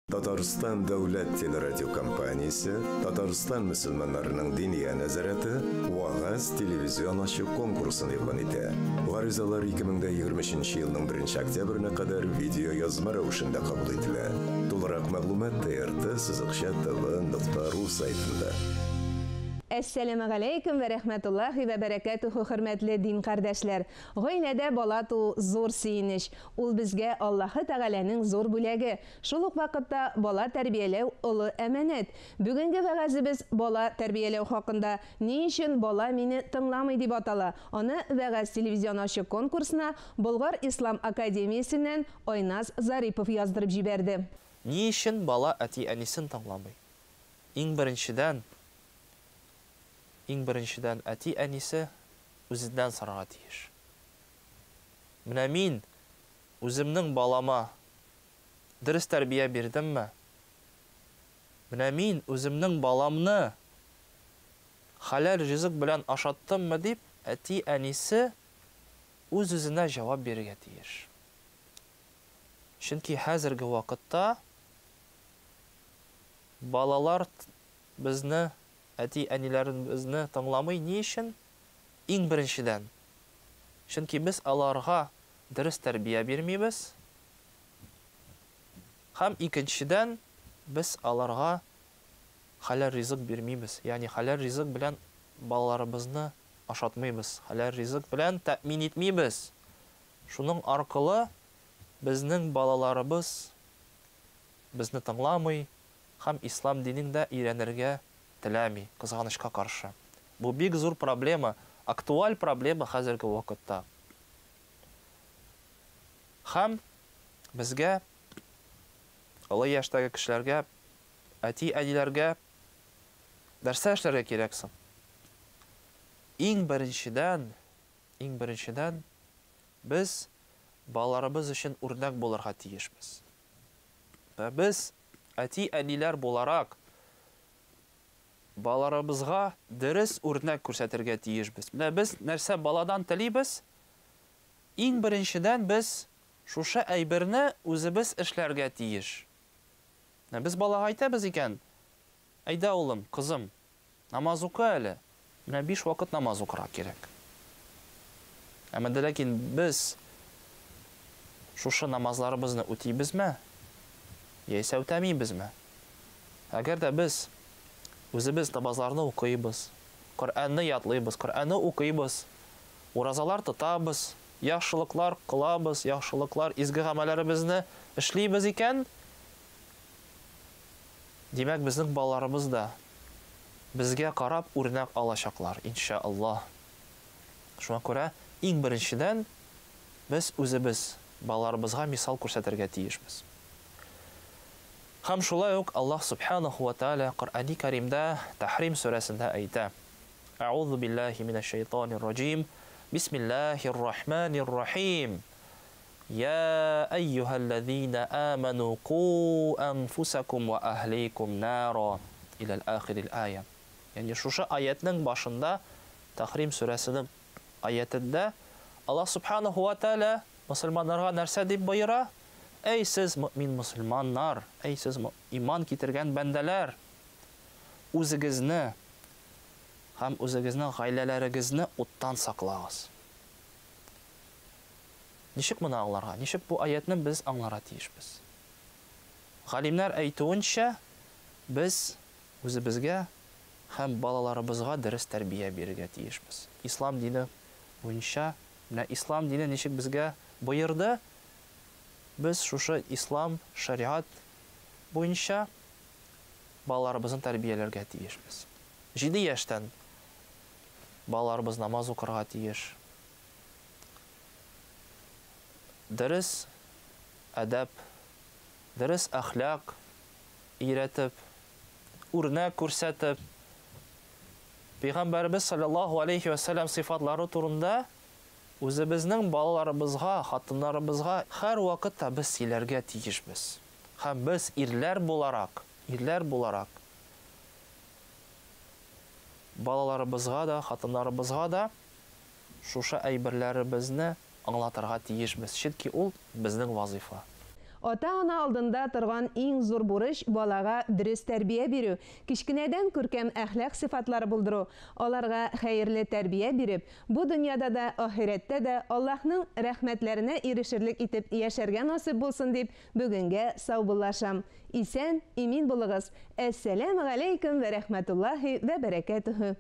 Татарстан дәүләт телерадиокомпаниясе, Татарстан мөселманнарының диния нәзарәте «Вагаз» телевизион ачык конкурсын игълан итә. Гаризалар 2023 елның 1 октябренә кадәр видео язма рәвешендә кабул ителә. Тулырак мәгълүмат TRT-сызыкча-tv.ru сайтында. Әссәламу алейкум вә рәхмәтуллахи вә бәрәкәтүһү, хөрмәтле дин кардәшләр. Гаиләдә бала туу зур сөенеч. Ул безгә Аллаһы Тәгаләнең зур бүләге. Шул ук вакытта бала тәрбияләү олы әманәт. Бүгенге вәгазебез бала тәрбияләү хакында. Ни өчен бала мине тыңламый дип атала? Аны вәгаз телевизион ачык конкурсына Болгар Ислам академиясеннән Айназ Зарипов яздырып җибәрде. Ни өчен бала әти-әнисен тыңламый? Иң беренчедән әти-әнисе үзеннән сорарга тиеш. Менә мин үземнең балама дөрес тәрбия бирдемме? Менә мин үземнең баламны халал ризык белән ашаттыммы дип, әти-әнисе үз-үзенә җавап бирергә тиеш. Чөнки хәзерге вакытта балалар безне, әти-әниләрен безне тыңламый. Ни өчен? Иң беренчедән. Чөнки без аларга дөрес тәрбия бирмибез. Һәм икенчедән, без аларга халал ризык бирмибез. Ягъни халал ризык белән балаларыбызны ашатмыйбыз. Халал ризык белән тәэмин итмибез. Шуның аркылы безнең балаларыбыз безне тыңламый һәм ислам динен дә өйрәнергә теләми, кызганычка каршы. Бу бик зур проблема, актуаль проблема хәзерге вакытта. Һәм безгә, олы яшьтәге кешеләргә, әти-әниләргә нәрсә эшләргә кирәк соң? Иң беренчедән без балаларыбыз өчен үрнәк булырга тиешбез. Без әти-әниләр буларак балаларыбызга дөрес үрнәк күрсәтергә тиешбез. Менә без нәрсә баладан телибез? Иң беренчедән без шушы әйберне үзебез эшләргә тиеш. Без балага әйтәбез икән: "Әйдә улым, кызым, намаз укы әле." Менә 5 вакыт намаз укырга кирәк. Әмма ләкин без шушы намазларыбызны үтибезме? Яисә үтәмибезме? Әгәр дә без үзебез намазларны укыйбыз, Коръәнне ятлыйбыз, Коръәнне укыйбыз, уразалар тотабыз, яхшылыклар кылабыз, яхшылыклар, изге гамәлләребезне эшлибез икән, димәк, безнең балаларыбыз да безгә карап үрнәк алачаклар, иншааллах. Шуңа күрә иң беренчедән без үзебез балаларыбызга мисал күрсәтергә тиешбез. Һәм шулай ук Аллаһ субханаху ва тааля Коръәни Кәримдә Тәхрим сүрәсендә әйтә: "Аъузу биллаһи минаш шайтанир раҗим. Бисмиллаһир рахманир рахим. Я айюхаллазина аману қу анфусакум ва ахликум нара." Иләл ахирил ая. Ягъни шушы аятның башында, Тәхрим сүрәсенең аятында Аллаһ субханаху ва тааля мусламаннарга нәрсә дип боера? Эй сез мөмин мусламаннар, эй сез иман китергән бәндәләр, үзегезне һәм үзегезнең гаиләләрегезне уттан саклагыз. Ничек моны аңларга? Ничек бу аятны без аңларга тиешбез? Галимнәр әйтүенчә, без үзебезгә һәм балаларыбызга дөрес тәрбия бирергә тиешбез. Ислам дине буенча, менә ислам дине ничек безгә боерды? Без шушы ислам шариат буенча балаларыбызны тәрбияләргә тиешбез. 7 яшьтән балаларыбыз намаз укырга тиеш. Дөрес әдәп, дөрес әхлак өйрәтеп, үрнәк күрсәтеп, Пәйгамбәрбез саллаллаһу алейхи ва саллям сыйфатлары турында үзебезнең балаларыбызга, хатыннарыбызга һәр вакытта без сөйләргә тиешбез. Һәм без ирләр буларак балаларыбызга да, хатыннарыбызга да шушы әйберләребезне аңлатырга тиешбез. Чөнки ул безнең вазифа. Ата-ана алдында торган иң зур бурыч балага дөрес тәрбия бирү, кичкенәдән күркәм әхлак сыйфатлары булдыру, аларга хәерле тәрбия биреп, бу дөньяда да, ахирәттә дә Аллаһның рәхмәтләренә ирешерлек итеп яшәргә насыйп булсын дип, бүгенгә саубуллашам. Исән, имин булыгыз. Әссәламу алейкум вә рәхмәтуллаһи вә бәрәкәтүһү.